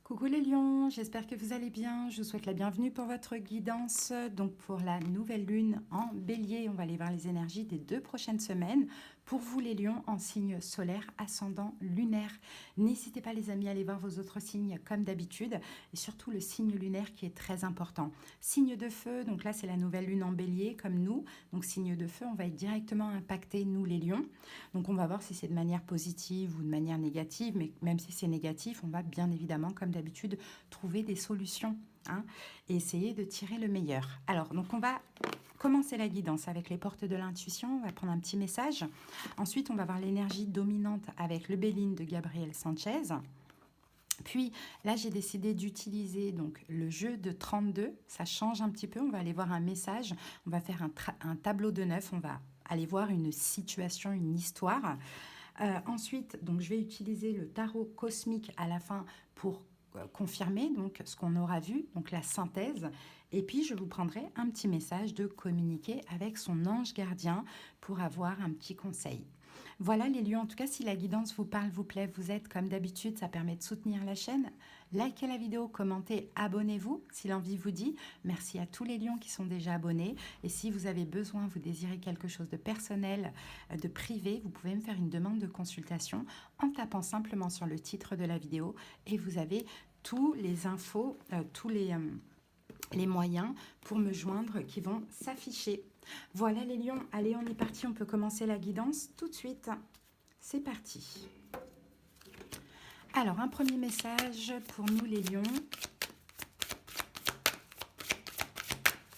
Coucou les lions, j'espère que vous allez bien. Je vous souhaite la bienvenue pour votre guidance. Donc pour la nouvelle lune en bélier, on va aller voir les énergies des 2 prochaines semaines. Pour vous les lions en signe solaire, ascendant, lunaire. N'hésitez pas les amis à aller voir vos autres signes comme d'habitude. Et surtout le signe lunaire qui est très important. Signe de feu, donc là c'est la nouvelle lune en bélier comme nous. Donc signe de feu, on va être directement impacté nous les lions. Donc on va voir si c'est de manière positive ou de manière négative. Mais même si c'est négatif, on va bien évidemment comme d'habitude, trouver des solutions et essayer de tirer le meilleur. Alors, donc on va commencer la guidance avec les portes de l'intuition. On va prendre un petit message. Ensuite, on va voir l'énergie dominante avec le Béline de Gabriel Sanchez. Puis là, j'ai décidé d'utiliser donc le jeu de 32. Ça change un petit peu. On va aller voir un message. On va faire un tableau de 9. On va aller voir une situation, une histoire. Ensuite, donc, je vais utiliser le tarot cosmique à la fin pour confirmer donc, ce qu'on aura vu, donc la synthèse. Et puis, je vous prendrai un petit message de communiquer avec son ange gardien pour avoir un petit conseil. Voilà les lions, en tout cas, si la guidance vous parle, vous plaît, vous êtes comme d'habitude, ça permet de soutenir la chaîne. Likez la vidéo, commentez, abonnez-vous si l'envie vous dit. Merci à tous les lions qui sont déjà abonnés. Et si vous avez besoin, vous désirez quelque chose de personnel, de privé, vous pouvez me faire une demande de consultation en tapant simplement sur le titre de la vidéo et vous avez tous les infos, tous les moyens pour me joindre qui vont s'afficher. Voilà les lions, allez on est parti, on peut commencer la guidance tout de suite. C'est parti. Alors un premier message pour nous les lions.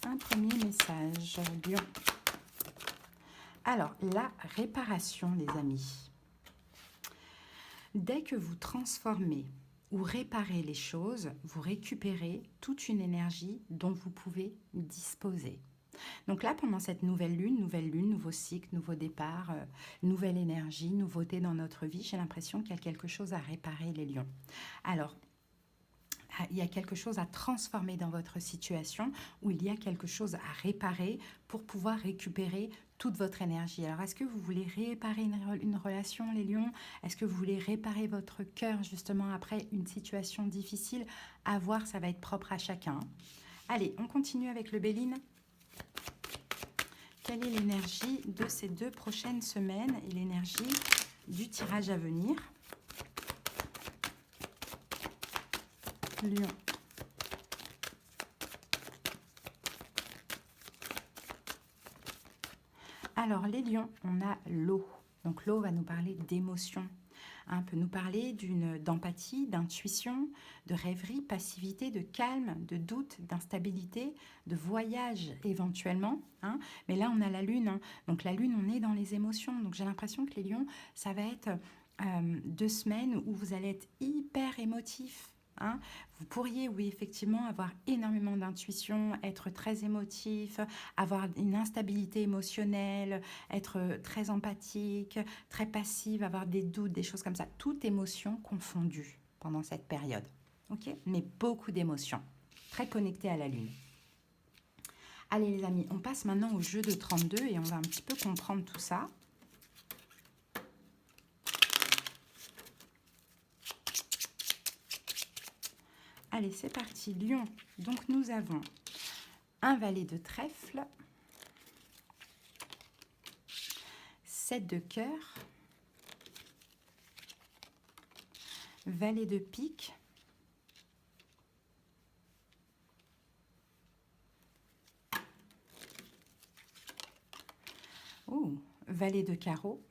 Un premier message, lion. Alors la réparation les amis. Dès que vous transformez ou réparez les choses, vous récupérez toute une énergie dont vous pouvez disposer. Donc là, pendant cette nouvelle lune, nouveau cycle, nouveau départ, nouvelle énergie, nouveauté dans notre vie, j'ai l'impression qu'il y a quelque chose à réparer les lions. Alors, il y a quelque chose à transformer dans votre situation ou il y a quelque chose à réparer pour pouvoir récupérer toute votre énergie. Alors, est-ce que vous voulez réparer une relation, les lions? Est-ce que vous voulez réparer votre cœur justement après une situation difficile? À voir, ça va être propre à chacun. Allez, on continue avec le Béline. Quelle est l'énergie de ces 2 prochaines semaines et l'énergie du tirage à venir? Lion. Alors, les lions, on a l'eau. Donc, l'eau va nous parler d'émotion. Peut nous parler d'empathie, d'intuition, de rêverie, passivité, de calme, de doute, d'instabilité, de voyage éventuellement. Mais là, on a la lune. Donc, la lune, on est dans les émotions. Donc, j'ai l'impression que les lions, ça va être 2 semaines où vous allez être hyper émotifs. Vous pourriez, oui, effectivement, avoir énormément d'intuition, être très émotif, avoir une instabilité émotionnelle, être très empathique, très passive, avoir des doutes, des choses comme ça. Toute émotion confondue pendant cette période. Ok? Mais beaucoup d'émotions. Très connectées à la lune. Allez les amis, on passe maintenant au jeu de 32 et on va un petit peu comprendre tout ça. Allez, c'est parti, lion. Donc, nous avons un valet de trèfle, 7 de cœur, valet de pique, valet de carreau,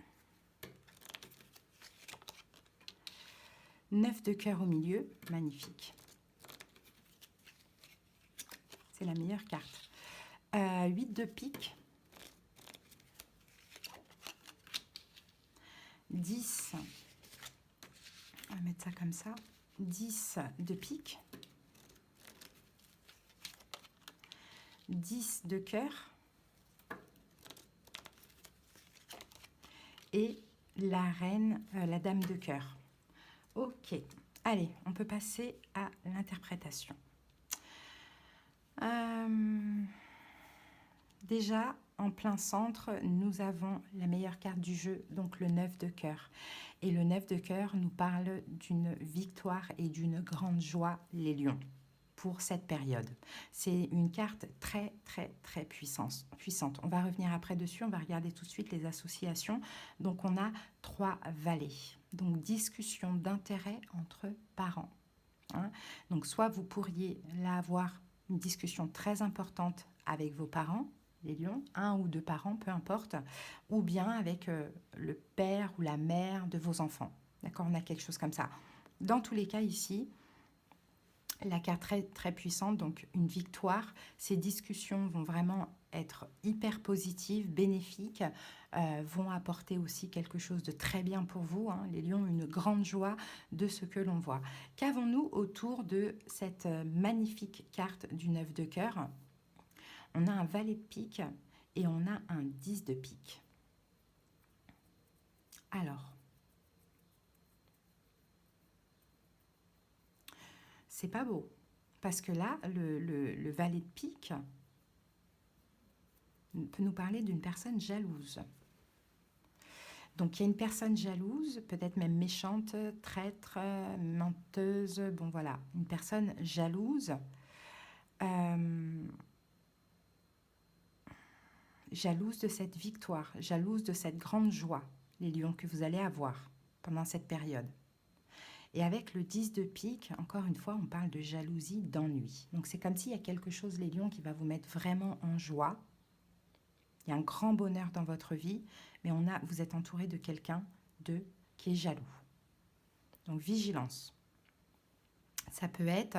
9 de cœur au milieu, magnifique. C'est la meilleure carte. 8 de pique. 10. On va mettre ça comme ça. 10 de pique. 10 de cœur. Et la reine, la dame de cœur. Ok. Allez, on peut passer à l'interprétation. Déjà, en plein centre, nous avons la meilleure carte du jeu, donc le 9 de cœur. Et le 9 de cœur nous parle d'une victoire et d'une grande joie, les lions, pour cette période. C'est une carte très, très, très puissante. On va revenir après dessus, on va regarder tout de suite les associations. Donc, on a 3 valets. Donc, discussion d'intérêt entre parents. Hein. Donc, soit vous pourriez là avoir une discussion très importante avec vos parents, les lions, 1 ou 2 parents, peu importe, ou bien avec le père ou la mère de vos enfants. D'accord, on a quelque chose comme ça. Dans tous les cas, ici, la carte très, très puissante, donc une victoire. Ces discussions vont vraiment être hyper positives, bénéfiques, vont apporter aussi quelque chose de très bien pour vous. Hein. Les lions ont une grande joie de ce que l'on voit. Qu'avons-nous autour de cette magnifique carte du 9 de cœur? On a un valet de pique et on a un 10 de pique. Alors, c'est pas beau. Parce que là, le valet de pique peut nous parler d'une personne jalouse. Donc, il y a une personne jalouse, peut-être même méchante, traître, menteuse, bon voilà, une personne jalouse. Jalouse de cette victoire, jalouse de cette grande joie, les lions, que vous allez avoir pendant cette période. Et avec le 10 de pique, encore une fois, on parle de jalousie, d'ennui. Donc, c'est comme s'il y a quelque chose, les lions, qui va vous mettre vraiment en joie. Il y a un grand bonheur dans votre vie, mais vous êtes entouré de quelqu'un qui est jaloux. Donc, vigilance. Ça peut être,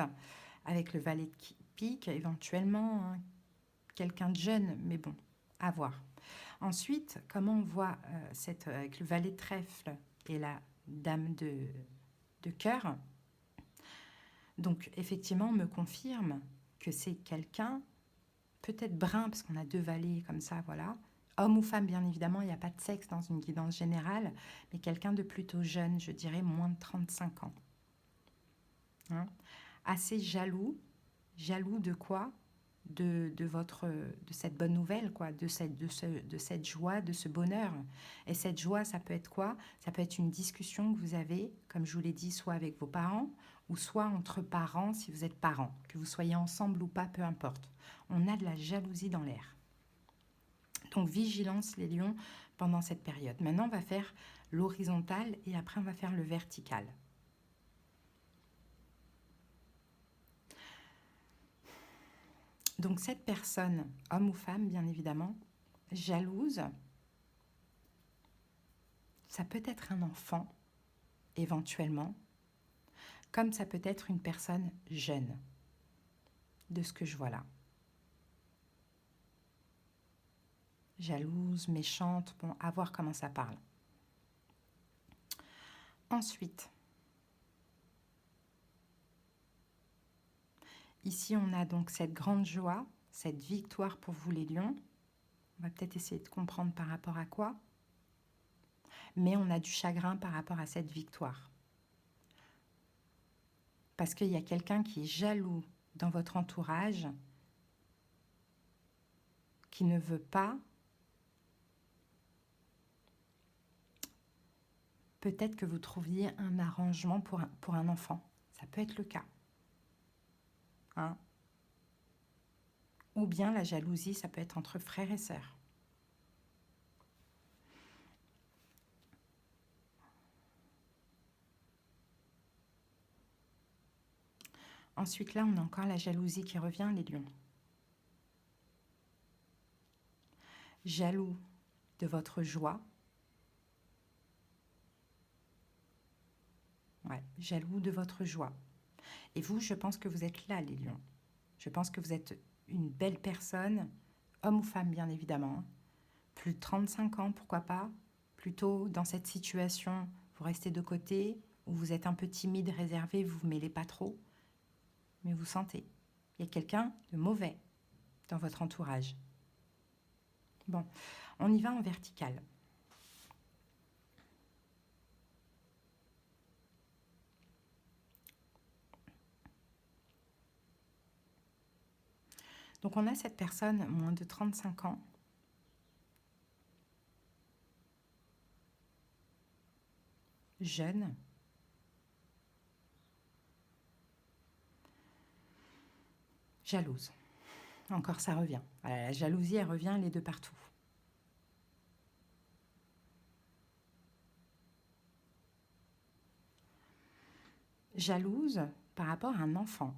avec le valet de pique, éventuellement, hein, quelqu'un de jeune, mais bon, à voir. Ensuite, comment on voit avec le valet de trèfle et la dame de cœur? Donc, effectivement, on me confirme que c'est quelqu'un, peut-être brun, parce qu'on a 2 valets comme ça, voilà. Homme ou femme, bien évidemment, il n'y a pas de sexe dans une guidance générale, mais quelqu'un de plutôt jeune, je dirais moins de 35 ans. Hein? Assez jaloux. Jaloux de quoi? De cette bonne nouvelle, quoi, de cette joie, de ce bonheur. Et cette joie, ça peut être quoi? Ça peut être une discussion que vous avez, comme je vous l'ai dit, soit avec vos parents, ou soit entre parents, si vous êtes parents, que vous soyez ensemble ou pas, peu importe. On a de la jalousie dans l'air. Donc, vigilance, les lions, pendant cette période. Maintenant, on va faire l'horizontal et après, on va faire le vertical. Donc, cette personne, homme ou femme, bien évidemment, jalouse, ça peut être un enfant, éventuellement, comme ça peut être une personne jeune, de ce que je vois là. Jalouse, méchante, bon, à voir comment ça parle. Ensuite, ici on a donc cette grande joie, cette victoire pour vous les lions. On va peut-être essayer de comprendre par rapport à quoi. Mais on a du chagrin par rapport à cette victoire. Parce qu'il y a quelqu'un qui est jaloux dans votre entourage, qui ne veut pas, peut-être que vous trouviez un arrangement pour un enfant. Ça peut être le cas. Hein? Ou bien la jalousie, ça peut être entre frères et sœurs. Ensuite, là, on a encore la jalousie qui revient, les lions. Jaloux de votre joie. Ouais, jaloux de votre joie. Et vous, je pense que vous êtes là, les lions. Je pense que vous êtes une belle personne, homme ou femme, bien évidemment. Plus de 35 ans, pourquoi pas. Plutôt dans cette situation, vous restez de côté, ou vous êtes un peu timide, réservé, vous ne vous mêlez pas trop. Mais vous sentez, il y a quelqu'un de mauvais dans votre entourage. Bon, on y va en vertical. Donc on a cette personne, moins de 35 ans, jeune, jalouse. Encore ça revient. Voilà, la jalousie, elle revient, elle est de partout. Jalouse par rapport à un enfant.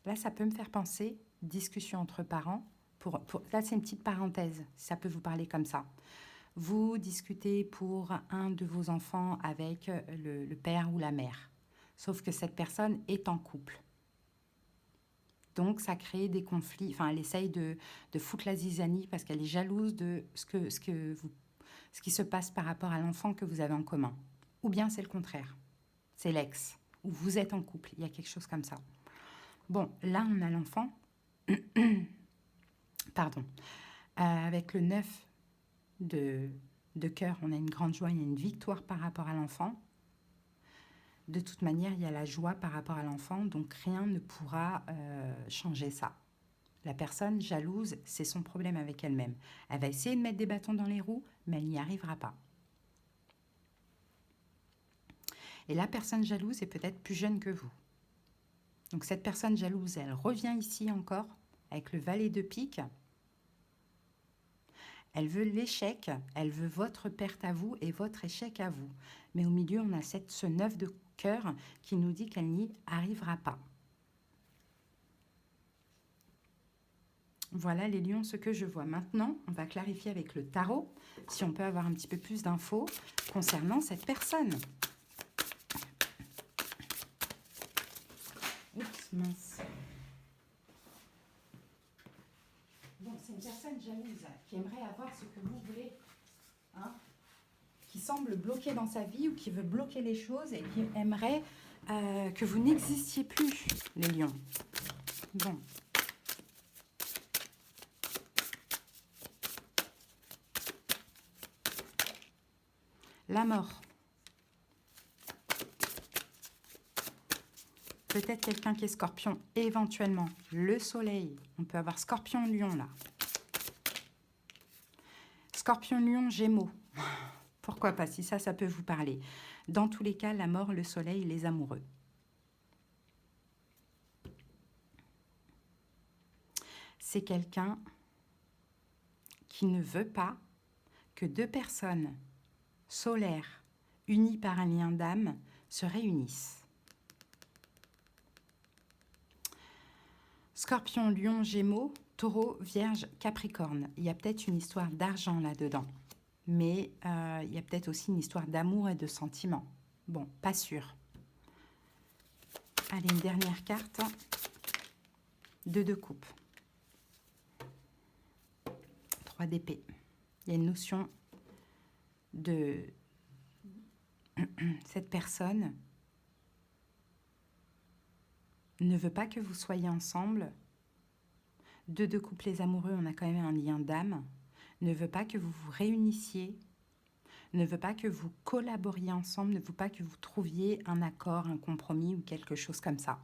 Là, ça peut me faire penser, discussion entre parents. Là, c'est une petite parenthèse, si ça peut vous parler comme ça. Vous discutez pour un de vos enfants avec le père ou la mère. Sauf que cette personne est en couple. Donc, ça crée des conflits. Enfin, elle essaye de foutre la zizanie parce qu'elle est jalouse de ce qui se passe par rapport à l'enfant que vous avez en commun. Ou bien c'est le contraire. C'est l'ex. Ou vous êtes en couple. Il y a quelque chose comme ça. Bon, là, on a l'enfant. Pardon. Avec le 9 de cœur, on a une grande joie, il y a une victoire par rapport à l'enfant. De toute manière, il y a la joie par rapport à l'enfant, donc rien ne pourra changer ça. La personne jalouse, c'est son problème avec elle-même. Elle va essayer de mettre des bâtons dans les roues, mais elle n'y arrivera pas. Et la personne jalouse est peut-être plus jeune que vous. Donc cette personne jalouse, elle revient ici encore avec le valet de pique. Elle veut l'échec, elle veut votre perte à vous et votre échec à vous. Mais au milieu, on a ce 9 de cœur qui nous dit qu'elle n'y arrivera pas. Voilà les lions, ce que je vois. Maintenant, on va clarifier avec le tarot, si on peut avoir un petit peu plus d'infos concernant cette personne. Oups, mince. Bon, c'est une personne jalouse qui aimerait avoir ce que vous voulez, hein, qui semble bloqué dans sa vie ou qui veut bloquer les choses et qui aimerait que vous n'existiez plus, les lions. Bon. La mort. Peut-être quelqu'un qui est scorpion, éventuellement. Le soleil. On peut avoir scorpion, lion, là. Scorpion, lion, gémeaux. Pourquoi pas, si ça peut vous parler. Dans tous les cas, la mort, le soleil, les amoureux. C'est quelqu'un qui ne veut pas que deux personnes solaires unies par un lien d'âme se réunissent. Scorpion, lion, gémeaux, taureau, vierge, capricorne. Il y a peut-être une histoire d'argent là-dedans. Mais il y a peut-être aussi une histoire d'amour et de sentiments. Bon, pas sûr. Allez, une dernière carte. 2 de coupe. 3 d'épée. Il y a une notion de cette personne ne veut pas que vous soyez ensemble. 2 de coupe, les amoureux, on a quand même un lien d'âme. Ne veut pas que vous vous réunissiez, ne veut pas que vous collaboriez ensemble, ne veut pas que vous trouviez un accord, un compromis ou quelque chose comme ça.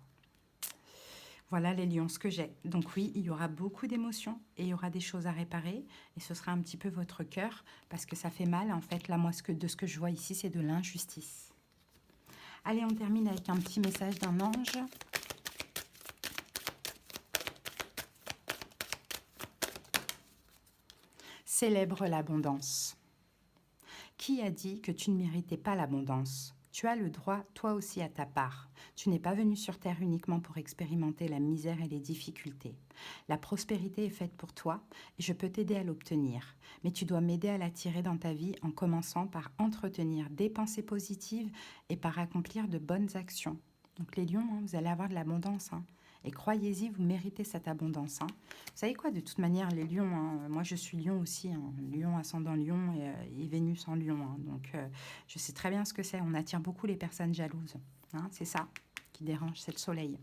Voilà les lions, ce que j'ai. Donc oui, il y aura beaucoup d'émotions et il y aura des choses à réparer. Et ce sera un petit peu votre cœur parce que ça fait mal. En fait, là, moi, de ce que je vois ici, c'est de l'injustice. Allez, on termine avec un petit message d'un ange. Célèbre l'abondance. Qui a dit que tu ne méritais pas l'abondance? Tu as le droit, toi aussi, à ta part. Tu n'es pas venu sur Terre uniquement pour expérimenter la misère et les difficultés. La prospérité est faite pour toi et je peux t'aider à l'obtenir. Mais tu dois m'aider à l'attirer dans ta vie en commençant par entretenir des pensées positives et par accomplir de bonnes actions. Donc les lions, hein, vous allez avoir de l'abondance. Hein. Et croyez-y, vous méritez cette abondance. Hein. Vous savez quoi, de toute manière, les lions, hein, moi je suis lion aussi, hein, lion ascendant lion et Vénus en lion. Hein, donc je sais très bien ce que c'est. On attire beaucoup les personnes jalouses. Hein, c'est ça qui dérange, c'est le soleil.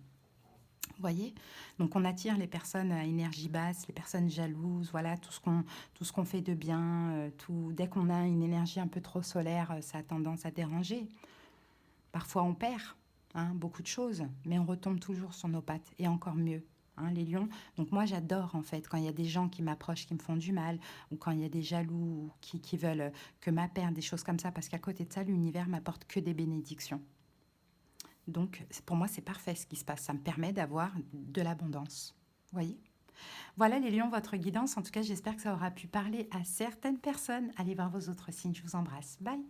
Vous voyez? Donc on attire les personnes à énergie basse, les personnes jalouses, voilà, tout ce qu'on fait de bien. Dès qu'on a une énergie un peu trop solaire, ça a tendance à déranger. Parfois on perd. Hein, beaucoup de choses, mais on retombe toujours sur nos pattes, et encore mieux, hein, les lions. Donc moi, j'adore en fait quand il y a des gens qui m'approchent, qui me font du mal, ou quand il y a des jaloux qui veulent que ma perte, des choses comme ça, parce qu'à côté de ça, l'univers m'apporte que des bénédictions. Donc pour moi, c'est parfait ce qui se passe. Ça me permet d'avoir de l'abondance. Vous voyez? Voilà les lions, votre guidance. En tout cas, j'espère que ça aura pu parler à certaines personnes. Allez voir vos autres signes. Je vous embrasse. Bye.